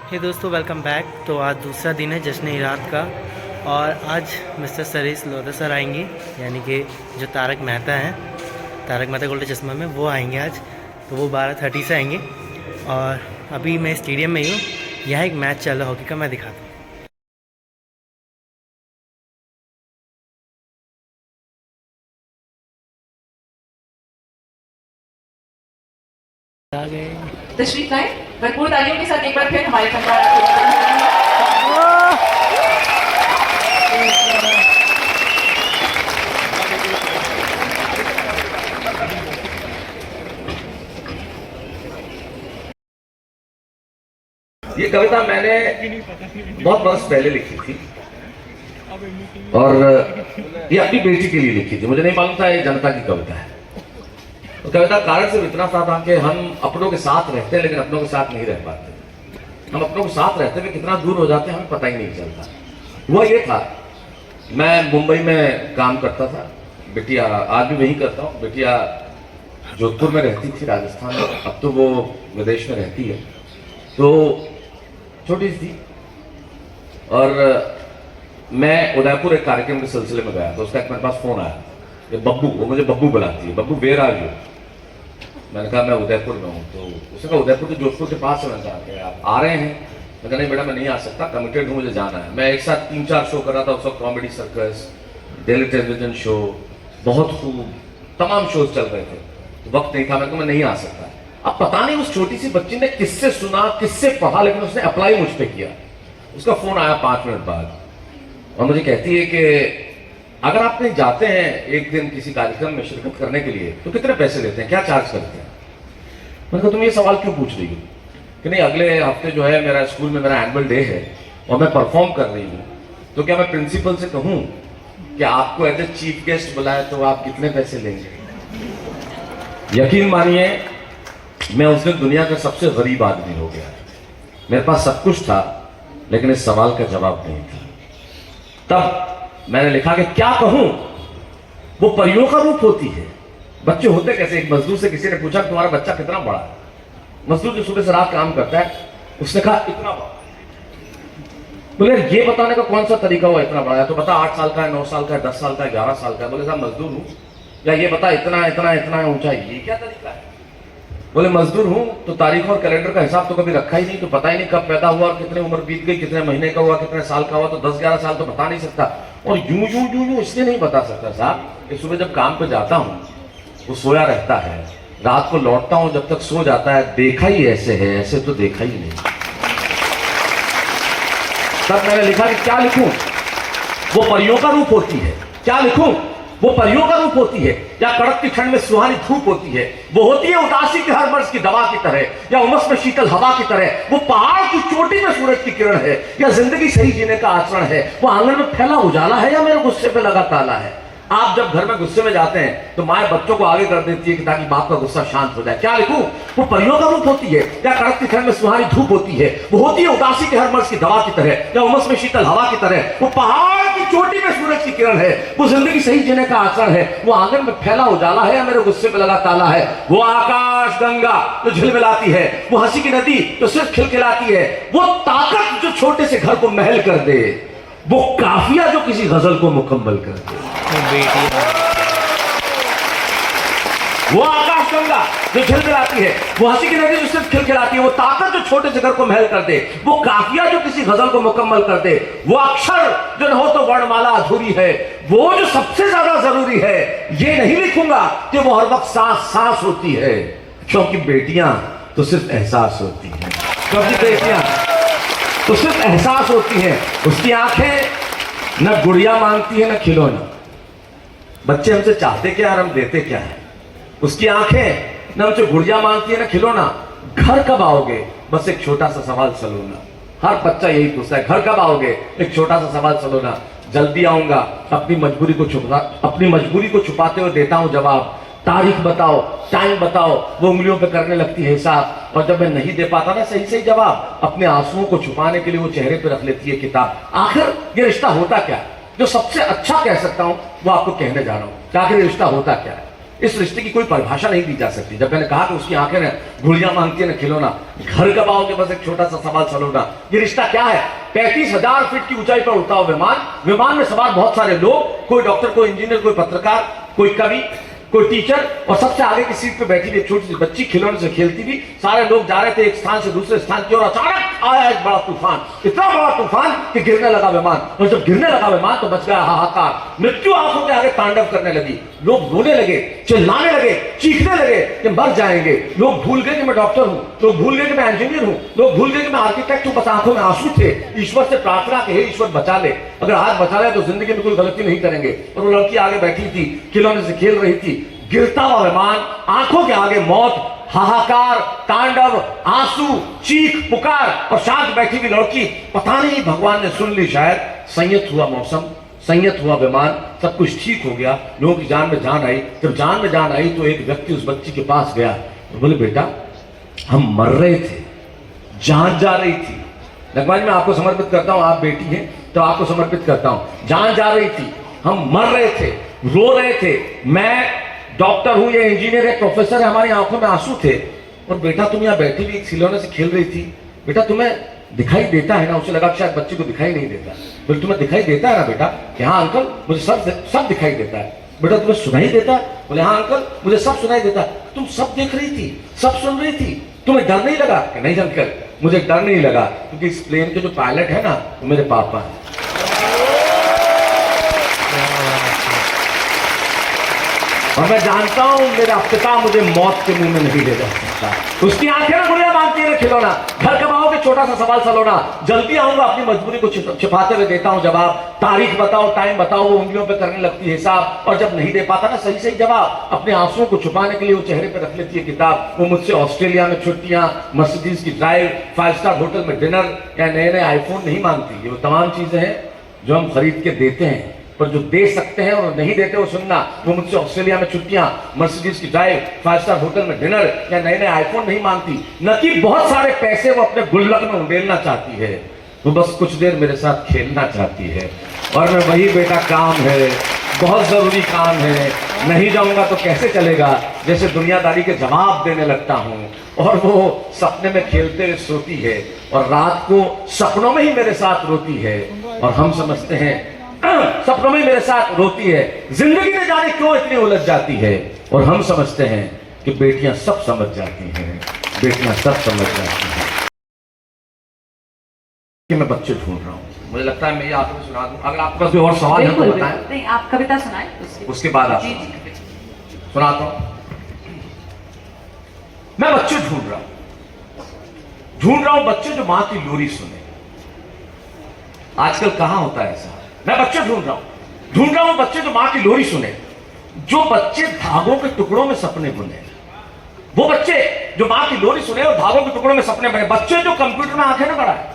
हे दोस्तों, welcome back. तो आज दूसरा दिन है जश्न रात का और आज मिस्टर सरीस लोधा सर आएंगे, यानी कि जो तारक मेहता हैं, तारक मेहता का उल्टा चश्मा में, वो आएंगे आज। तो वो 12:30 से आएंगे और अभी मैं स्टेडियम में ही हूँ। यहाँ एक मैच चल रहा है हॉकी का, मैं दिखाता हूँ। आ गए तशरीफ लाए। भरपूर तालियों के साथ एक बार फिर हमारे फनकार ये कविता मैंने बहुत बरस पहले लिखी थी और ये अपनी बेटी के लिए लिखी थी। मुझे नहीं मालूम था ये जनता की कविता है। तो कविता कारण सिर्फ इतना सा था कि हम अपनों के साथ रहते हैं लेकिन अपनों के साथ नहीं रह पाते। हम अपनों के साथ रहते हुए कितना दूर हो जाते हैं हमें पता ही नहीं चलता। वो ये था, मैं मुंबई में काम करता था, बिटिया आज भी वहीं करता हूँ। बिटिया जोधपुर में रहती थी राजस्थान में, अब तो वो विदेश में रहती है। तो छोटी सी थी और मैं उदयपुर एक कार्यक्रम के सिलसिले में गया तो उसका एक मेरे पास फोन आया, ये बब्बू, वो मुझे बब्बू बुलाती है, बब्बू वेयर आर यू। मैंने कहा मैं उदयपुर में हूँ। तो उसने कहा उदयपुर तो जोधपुर के पास है। मैंने कहा आप आ रहे हैं? मैं कहा नहीं बेटा मैं नहीं आ सकता, कमिटेड हूँ, मुझे जाना है। मैं एक साथ 3-4 शो कर रहा था उस वक्त, comedy circus, daily television show, बहुत खूब तमाम शोज चल रहे थे, तो वक्त नहीं था। मैं नहीं आ सकता। अब पता नहीं उस छोटी सी बच्ची ने किससे सुना, किससे पढ़ा, लेकिन उसने अप्लाई मुझ पे किया। उसका फोन आया 5 मिनट बाद और मुझे कहती है कि अगर आप कहीं जाते हैं एक दिन किसी कार्यक्रम में शिरकत करने के लिए तो कितने पैसे लेते हैं, क्या चार्ज करते हैं? मैंने कहा तुम ये सवाल क्यों पूछ रही हो? कि नहीं अगले हफ्ते जो है मेरा स्कूल में मेरा एनुअल डे है और मैं परफॉर्म कर रही हूँ, तो क्या मैं प्रिंसिपल से कहूँ कि आपको एज ए चीफ गेस्ट बुलाए तो आप कितने पैसे लेंगे? यकीन मानिए मैं उस दिन दुनिया का सबसे गरीब आदमी हो गया। मेरे पास सब कुछ था लेकिन इस सवाल का जवाब नहीं था। तब मैंने लिखा कि क्या कहूं, वो परियों का रूप होती है। बच्चे होते कैसे? एक मजदूर से किसी ने पूछा तुम्हारा बच्चा कितना बड़ा है? मजदूर जो सुबह से रात काम करता है, उसने कहा इतना बड़ा। बोले ये बताने का कौन सा तरीका हुआ इतना बड़ा है? तो बता 8 साल का है, 9 साल का है, 10 साल का है, 11 साल का है। बोले साहब मजदूर हूं, या ये बता इतना इतना इतना ऊंचा, ये क्या तरीका है? बोले मजदूर हूं तो तारीख और कैलेंडर का हिसाब तो कभी रखा ही नहीं, तो पता ही नहीं कब पैदा हुआ और कितने उम्र बीत गई, कितने महीने का हुआ, कितने साल का हुआ, तो 10-11 साल तो बता नहीं सकता। और यूं यूं यूं यूं इसलिए नहीं बता सकता साहब कि सुबह जब काम पे जाता हूं वो सोया रहता है, रात को लौटता हूं जब तक सो जाता है, देखा ही ऐसे है, ऐसे तो देखा ही नहीं। तब मैंने लिखा कि क्या लिखूं, वो परियों का रूप होती है। क्या लिखूं, वो परियों का रूप होती है, या कड़कती ठंड में सुहानी धूप होती है। वो होती है उदासी के हर मर्ज की दवा की तरह, या उमस में शीतल हवा की तरह। वो पहाड़ की चोटी में सूरज की किरण है, या जिंदगी सही जीने का आचरण है। वो आंगन में फैला उजाला है, या मेरे गुस्से पे लगा ताला है। आप जब घर में गुस्से में जाते हैं तो माए बच्चों को आगे कर देती है कि ताकि बाप का गुस्सा शांत हो जाए। क्या लिखूं, वो परियों का रूप होती है, या कड़कती ठंड में सुहानी धूप होती है। वो होती है उदासी के हर मर्ज की दवा की तरह, या उमस में शीतल हवा की तरह। वो पहाड़ की चोटी में सूरज की किरण है, वो जिंदगी सही जीने का आचरण है। वो आंगन में फैला उजाला है, या मेरे गुस्से पे लगा ताला है। वो आकाश गंगा जो झिलमिलाती है, वो हंसी की नदी जो सिर्फ खिलखिलाती है। वो ताकत जो छोटे से घर को महल कर दे, वो काफिया जो किसी गजल को मुकम्मल कर दे। वो आकाश गंगा जो झिलमिलाती है, वो हंसी की नदी जो सिर्फ खिलखिलाती है। वो ताकत जो छोटे से घर को महल कर दे, वो काफिया जो किसी गजल को मुकम्मल कर दे। वो अक्षर जो न हो तो वर्णमाला अधूरी है। वो जो सबसे ज्यादा जरूरी है, ये नहीं लिखूंगा कि वो हर वक्त सांस सांस होती है, क्योंकि बेटियां तो सिर्फ एहसास होती हैं। क्योंकि बेटियां तो सिर्फ एहसास होती हैं। उसकी आंखें न गुड़िया मांगती है न खिलौना। बच्चे हमसे चाहते क्या और हम देते क्या है। उसकी आंखें न हमसे गुड़िया मांगती है न खिलौना। घर कब आओगे, बस एक छोटा सा सवाल सलोना। हर बच्चा यही पूछता है, घर कब आओगे, एक छोटा सा सवाल सलोना। जल्दी आऊंगा, अपनी मजबूरी को छुपाते हुए देता हूं जवाब। तारीख बताओ, टाइम बताओ, वो उंगलियों पे करने लगती है हिसाब। और जब मैं नहीं दे पाता ना सही सही जवाब, अपने आंसुओं को छुपाने के लिए वो चेहरे पे रख लेती है किताब। आखिर ये रिश्ता होता क्या है? जो सबसे अच्छा कह सकता हूं वो आपको कहने जा रहा हूं कि आखिर ये रिश्ता होता क्या है। इस रिश्ते की कोई परिभाषा नहीं दी जा सकती। जब मैंने कहा कि उसकी आंखें ना गुड़िया मांगती है ना खिलौना, घर कब आओगे बस एक छोटा सा सवाल सलोना, ये रिश्ता क्या है? 35,000 फीट की ऊंचाई पर उड़ता हुआ विमान, विमान में सवार बहुत सारे लोग, कोई डॉक्टर, कोई इंजीनियर, कोई पत्रकार, कोई कवि, कोई टीचर, और सबसे आगे की सीट पे बैठी हुई एक छोटी सी बच्ची खिलौने से खेलती थी। सारे लोग जा रहे थे एक स्थान से दूसरे स्थान की ओर, अचानक आया एक बड़ा तूफान, इतना बड़ा तूफान कि गिरने लगा विमान, और जब गिरने लगा विमान तो बच गया हाहाकार। मृत्यु आंखों के आगे तांडव करने लगी, लोग रोने लगे, चिल्लाने लगे, चीखने लगे कि मर जाएंगे। लोग भूल गए कि मैं डॉक्टर हूं, लोग भूल गए कि मैं इंजीनियर हूं, लोग भूल गए कि मैं आर्किटेक्ट हूं, बस आंखों में आंसू थे। ईश्वर से प्रार्थना कि हे ईश्वर बचा ले, अगर आज बचा ले तो जिंदगी में कोई गलती नहीं करेंगे। और वो लड़की आगे बैठी थी, खिलौने से खेल रही थी, गिरता हुआ विमान, आंखों के आगे मौत, हाहाकार, तांडव, आंसू, चीख पुकार, और शांत बैठी हुई लड़की। पता नहीं भगवान ने सुन ली शायद। संयत हुआ मौसम, संयत हुआ विमान, सब कुछ ठीक हो गया, लोगों की जान में जान आई। जब जान में जान आई तो एक व्यक्ति उस बच्ची के पास गया और बोले, बेटा हम मर रहे थे, जान जा रही थी। लगभग मैं आपको समर्पित करता हूं, आप बेटी हैं तो आपको समर्पित करता हूं। जान जा रही थी, हम मर रहे थे, रो रहे थे, मैं डॉक्टर हूं, ये इंजीनियर है, प्रोफेसर है, हमारी आंखों में आंसू थे। और बेटा तुम यहाँ बैठी हुई खिलौने से खेल रही थी, बेटा तुम्हें दिखाई देता है ना? उसे लगा शायद बच्चे को दिखाई नहीं देता। बोले तुम्हें दिखाई देता है ना बेटा? कि हाँ अंकल मुझे सब दिखाई देता है। बेटा तुम्हें सुनाई देता है? बोले हाँ अंकल मुझे सब सुनाई देता है। तुम सब देख रही थी, सब सुन रही थी, तुम्हें डर नहीं लगा? कि नहीं अंकल मुझे डर नहीं लगा, क्योंकि इस प्लेन के जो पायलट है ना वो मेरे पापा है। और मैं जानता हूं मेरा पिता मुझे मौत के मुंह में नहीं ले जा सकता। उसकी आंखें ना गुड़िया मांगती है ना खिलौना, घर कब आओगे छोटा सा सवाल सलोना। जल्दी आऊंगा, अपनी मजबूरी को छिपाते हुए देता हूं जवाब। तारीख बताओ, टाइम बताओ, वो उंगलियों पे करने लगती है हिसाब। और जब नहीं दे पाता ना सही सही जवाब, अपने आंसुओं को छुपाने के लिए वो चेहरे पे रख लेती है किताब। वो मुझसे ऑस्ट्रेलिया में छुट्टियां, मर्सिडीज की ड्राइव, 5 स्टार होटल में डिनर या नए नए आईफोन नहीं मांगती। ये वो तमाम चीजें हैं जो हम खरीद के देते हैं, पर जो दे सकते हैं और नहीं देते वो सुनना। वो मुझसे ऑस्ट्रेलिया में छुट्टियां, मर्सिडीज की ड्राइव, 5 स्टार होटल में डिनर या नए नए आईफोन नहीं मांगती। न कि बहुत सारे पैसे वो अपने गुल्लक में उड़ेलना चाहती है, वो बस कुछ देर मेरे साथ खेलना चाहती है। और मैं वही बेटा काम है, बहुत जरूरी काम है, नहीं जाऊंगा तो कैसे चलेगा, जैसे दुनियादारी के जवाब देने लगता हूं। और वो सपने में खेलते हुए सोती है और रात को सपनों में ही मेरे साथ रोती है। और हम समझते हैं सपनों में मेरे साथ रोती है, जिंदगी में जाने क्यों इतनी उलझ जाती है। और हम समझते हैं कि बेटियां सब समझ जाती हैं, बेटियां सब समझ जाती हैं। कि मैं बच्चे ढूंढ रहा हूं, मुझे लगता है मैं ये आपको सुना दूं। अगर आपके पास कोई और सवाल है तो बताएं। नहीं, आप कविता सुनाएं, उसके बाद आप सुनाता हूं। मैं बच्चे ढूंढ रहा हूं, बच्चे जो मां की लोरी सुने। आजकल कहां होता है ऐसा? मैं बच्चे ढूंढ रहा हूं बच्चे जो मां की लोरी सुने, जो बच्चे धागों के टुकड़ों में सपने बुने। वो बच्चे जो मां की लोरी सुने और धागों के टुकड़ों में सपने बुने। बच्चे जो कंप्यूटर में आंखें न गड़ाए,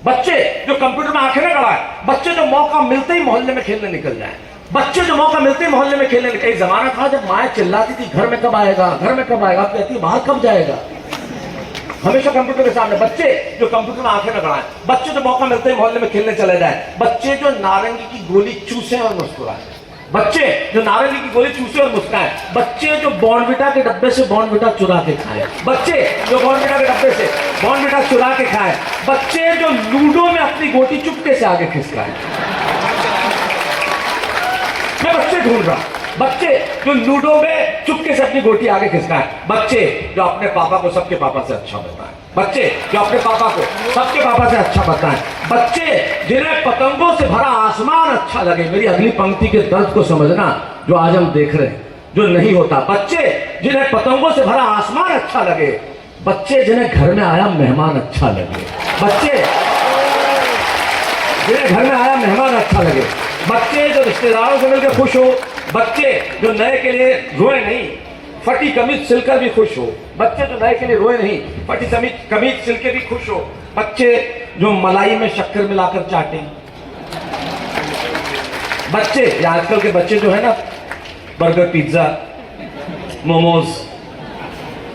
बच्चे जो कंप्यूटर में आंखें न गड़ाए, बच्चे जो मौका मिलते ही मोहल्ले में खेलने निकल जाए, बच्चे जो मौका मिलते ही मोहल्ले में खेलने निकल। एक जमाना था जब माएं चिल्लाती थी घर में कब आएगा, घर में कब आएगा, आप कहती बाहर कब जाएगा। हमेशा कंप्यूटर के सामने। बच्चे जो कंप्यूटर में आंखें न गड़ाएं, बच्चे जो मौका मिलते ही मोहल्ले में खेलने चले जाए, बच्चे जो नारंगी की गोली चूसे और मुस्कुराए, बच्चे जो नारंगी की गोली चूसे और मुस्कुराए, बच्चे जो बॉर्नविटा के डब्बे से बॉर्नविटा चुरा के खाए, बच्चे जो बॉर्नविटा के डब्बे से बॉर्नविटा चुरा के खाए, बच्चे जो लूडो में अपनी गोटी चुपके से आगे खिसकाए। मैं बच्चे ढूंढ रहा, बच्चे जो लूडो में चुपके से अपनी गोटी आगे खिसकाए, बच्चे जो अपने पापा को सबके पापा से अच्छा बताएं, बच्चे जो अपने पापा को सबके पापा से अच्छा बताएं, बच्चे जिन्हें पतंगों से भरा आसमान अच्छा लगे। मेरी अगली पंक्ति के दर्द को समझना जो आज हम देख रहे हैं, जो नहीं होता। बच्चे जिन्हें पतंगों से भरा आसमान अच्छा लगे, बच्चे जिन्हें घर में आया मेहमान अच्छा लगे, बच्चे जिन्हें घर में आया मेहमान अच्छा लगे, बच्चे जो रिश्तेदारों से मिलकर खुश हो, बच्चे जो नए के लिए रोए नहीं, फटी कमीज सिलकर भी खुश हो, बच्चे जो नए के लिए रोए नहीं, फटी कमीज सिलकर भी खुश हो, बच्चे जो मलाई में शक्कर मिलाकर चाटे, बच्चे आजकल के बच्चे जो है ना burger pizza momos,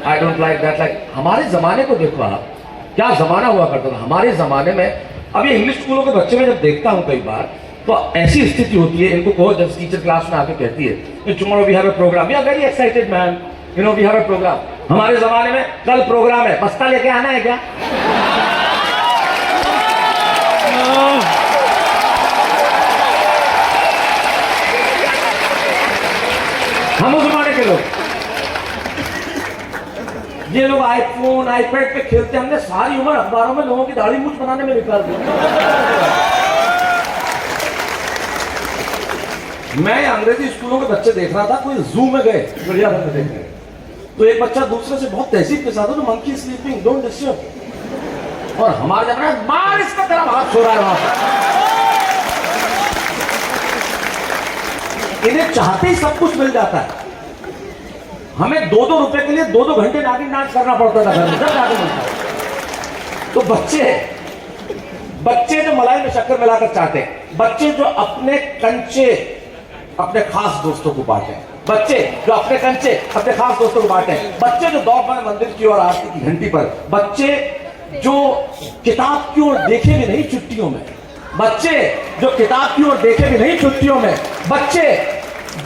I don't like that. Like हमारे जमाने को देखो आप, क्या जमाना हुआ करता था हमारे जमाने में। अभी इंग्लिश स्कूलों के बच्चे में जब देखता हूं कई बार तो ऐसी स्थिति होती है, इनको कहो जब टीचर क्लास में आके कहती है कि tomorrow we have a programme, we are very excited ma'am, you know we have a programme. हमारे जमाने में कल प्रोग्राम है, बस्ता लेके आना है क्या? हम उस जमाने के लोग, ये लोग आईफोन आईपैड पे खेलते, हमने सारी उम्र अखबारों में लोगों की दाढ़ी मूछ बनाने में निकाल दी। मैं अंग्रेजी स्कूलों के बच्चे देख रहा था, कोई जू में गए चिड़ियाघर में देखने, तो एक बच्चा दूसरे से बहुत तहजीब के साथ, तो मंकी स्लीपिंग डोंट डिस्टर्ब, और हमारे जमाने में मार इसका तेरा हाथ सो रहा है वहां पर। इन्हें चाहते ही सब कुछ मिल जाता है। हमें 2-2 रुपए के लिए 2-2 घंटे नागिन डांस करना पड़ता था घर में, जब नागिन मिलता है। तो बच्चे जो मलाई में शक्कर मिलाकर चाहते हैं, बच्चे जो अपने कंचे अपने खास दोस्तों को बांटे, बच्चे जो अपने कंचे अपने खास दोस्तों को बांटे, बच्चे जो दौड़ पड़े मंदिर की ओर आरती की घंटी पर, बच्चे जो किताब की ओर देखे भी नहीं छुट्टियों में, बच्चे जो किताब की ओर देखे भी नहीं छुट्टियों में, बच्चे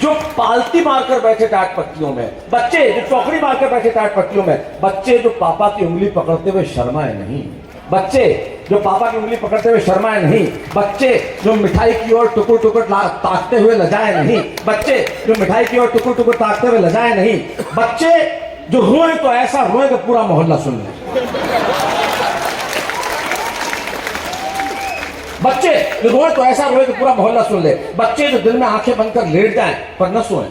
जो पालती मारकर बैठे टाट पट्टियों में, बच्चे जो चौकड़ी मारकर बैठे टाट पट्टियों में, बच्चे जो पापा की उंगली पकड़ते हुए शर्माए नहीं, बच्चे जो पापा की उंगली पकड़ते हुए शर्माए नहीं, बच्चे जो मिठाई की ओर टुकुर टुकुर ताकते हुए लजाए नहीं, बच्चे जो मिठाई की ओर टुकुर टुकुर ताकते हुए लजाए नहीं, बच्चे जो रोए तो ऐसा रोए कि पूरा मोहल्ला सुन ले, बच्चे जो रोए तो ऐसा रोए कि पूरा मोहल्ला सुन ले, बच्चे जो दिल में आंखें बंद कर लेट जाए पर न सोए,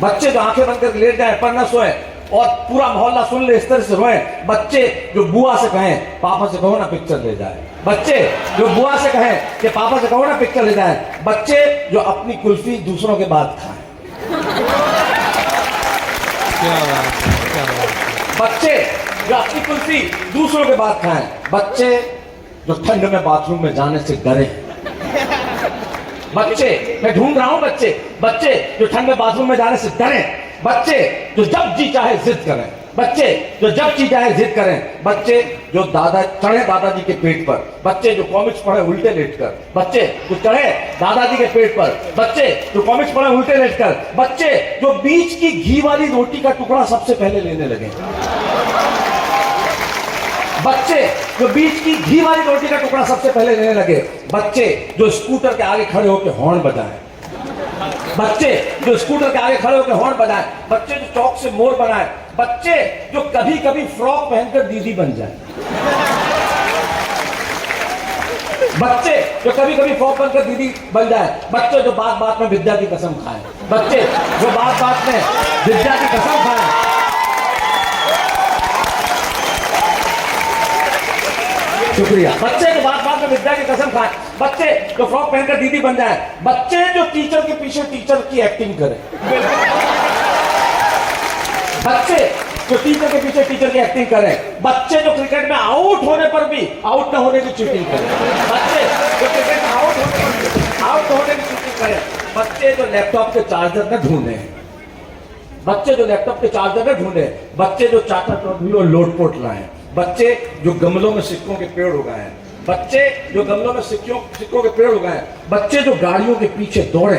बच्चे जो आंखें बंद कर लेट जाए पर न सोए और पूरा मोहल्ला सुन ले, इस तरह से रोए, बच्चे जो बुआ से कहें पापा से कहो ना पिक्चर ले जाए, बच्चे जो बुआ से कहें कि पापा से कहो ना पिक्चर ले जाए, बच्चे जो अपनी कुल्फी दूसरों के बाद खाएं, बच्चे जो अपनी कुल्फी दूसरों के बाद खाएं, बच्चे जो ठंड में बाथरूम में जाने से डरे, बच्चे मैं ढूंढ रहा हूं बच्चे जो ठंड में बाथरूम में जाने से डरे, बच्चे जो जब जी चाहे जिद करें, बच्चे जो जब जी चाहे जिद करें, बच्चे जो चढ़े दादाजी के पेट पर, बच्चे जो कॉमिक्स पढ़े उल्टे लेटकर, बच्चे जो चढ़े दादाजी के पेट पर, बच्चे जो कॉमिक्स पढ़े उल्टे लेटकर, बच्चे जो बीच की घी वाली रोटी का टुकड़ा सबसे पहले लेने लगे, बच्चे जो बीच की घी वाली रोटी का टुकड़ा सबसे पहले लेने लगे, बच्चे जो स्कूटर के आगे खड़े होकर हॉर्न बजाएं, बच्चे जो स्कूटर के आगे खड़े होकर हॉर्न बजाएं, बच्चे जो चौक से मोर बनाएं, बच्चे जो कभी कभी फ्रॉक पहनकर दीदी बन जाए, बच्चे जो कभी कभी फ्रॉक बनकर दीदी बन जाए, बच्चे जो बात बात में विद्या की कसम खाएं, बच्चे जो बात बात में विद्या की कसम खाएं, शुक्रिया, बच्चे जो बात बात में विद्या की कसम खाएं, बच्चे जो फ्रॉक पहनकर दीदी बन जाए, बच्चे जो टीचर के पीछे टीचर की एक्टिंग करें, बच्चे जो टीचर के पीछे टीचर की एक्टिंग करें, बच्चे जो क्रिकेट में आउट होने पर भी आउट न होने की चीटिंग करें, बच्चे जो क्रिकेट में आउट न होने की चीटिंग करें, बच्चे जो लैपटॉप के चार्जर न ढूंढे, बच्चे जो लैपटॉप के चार्जर न ढूंढे, बच्चे जो चाचा चौधरी और लोटपोट लाएं, बच्चे जो गमलों में सिक्कों के पेड़ उगाए, बच्चे जो गमलों में सिक्कों के पेड़ उगाए, बच्चे जो गाड़ियों के पीछे दौड़े,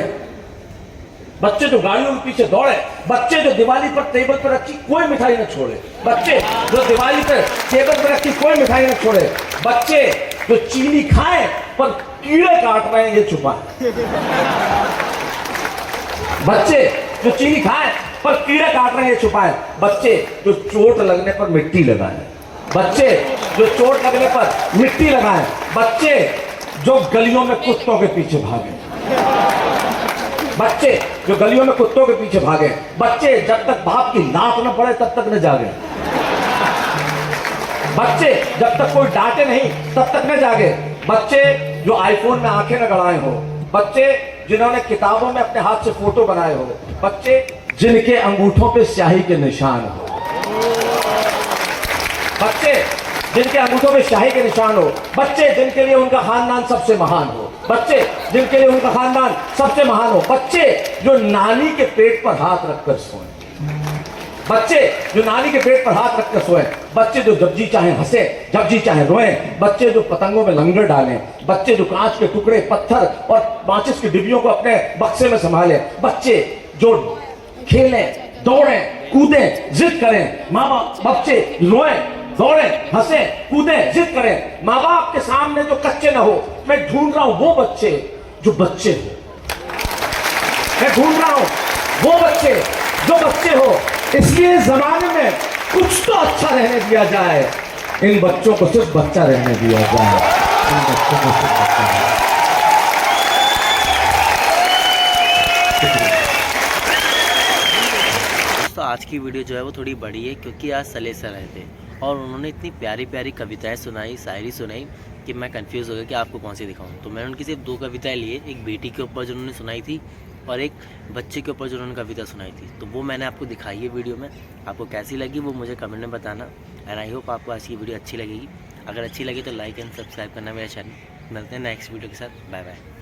बच्चे जो गाड़ियों के पीछे दौड़े, बच्चे जो दिवाली पर टेबल पर रखी कोई मिठाई न छोड़े, बच्चे जो दिवाली पर टेबल पर रखी कोई मिठाई न छोड़े, बच्चे जो चीनी खाए पर कीड़े काट रहे हैं ये छुपाए, बच्चे जो चीनी खाए पर कीड़े काट रहे हैं ये छुपाए, बच्चे जो चोट लगने पर मिट्टी लगाए, बच्चे जो चोट लगने पर मिट्टी लगाएं, बच्चे जो गलियों में कुत्तों के पीछे भागे, बच्चे जो गलियों में कुत्तों के पीछे भागे, बच्चे जब तक बाप की लात न पड़े तब तक न जागे, बच्चे जब तक कोई डांटे नहीं तब तक न जागे, बच्चे जो आईफोन में आंखें न गड़ाए हो, बच्चे जिन्होंने किताबों में अपने हाथ से फोटो बनाए हो, बच्चे जिनके अंगूठों पे स्याही के निशान हो, बच्चे जिनके अंगूठों में स्याही के निशान हो, बच्चे जिनके लिए उनका खानदान सबसे महान हो, बच्चे जिनके लिए उनका खानदान सबसे महान हो, बच्चे जो नानी के पेट पर हाथ रखकर सोए, बच्चे जो नानी के पेट पर हाथ रख कर सोए, बच्चे जो जब जी चाहे हंसे, जब जी चाहे रोए, बच्चे जो पतंगों में लंगर डालें, बच्चे जो कांच के टुकड़े, पत्थर और माचिस की डिब्बियों को अपने बक्से में संभाले, बच्चे जो खेलें, दौड़ें, कूदें, जिद करें, माँ बाप, बच्चे रोएं, दौड़ें, हंसे, कूदें, जिद करें, माँ बाप के सामने जो कच्चे ना हो। मैं ढूंढ रहा हूं वो बच्चे जो बच्चे हो, मैं ढूंढ रहा हूं वो बच्चे जो बच्चे हो। इसलिए जमाने में कुछ तो अच्छा रहने दिया जाए, इन बच्चों को सिर्फ बच्चा रहने दिया जाए, इन बच्चों को सिर्फ बच्चा रहने। दोस्तों आज की वीडियो जो है वो थोड़ी बड़ी है क्योंकि आज सले सर आए थे और उन्होंने इतनी प्यारी प्यारी कविताएं सुनाई, शायरी सुनाई कि मैं कंफ्यूज हो गया कि आपको कौन सी दिखाऊं। तो मैंने उनकी सिर्फ 2 कविताएं लिए, एक बेटी के ऊपर जो उन्होंने सुनाई थी और एक बच्चे के ऊपर जो उन्होंने कविता सुनाई थी। तो वो मैंने आपको दिखाई है वीडियो में। आपको कैसी लगी वो मुझे कमेंट में बताना एंड आई होप आपको आज की वीडियो अच्छी लगेगी। अगर अच्छी लगी तो लाइक एंड सब्सक्राइब करना मेरा चैनल। मिलते हैं नेक्स्ट वीडियो के साथ। Bye bye.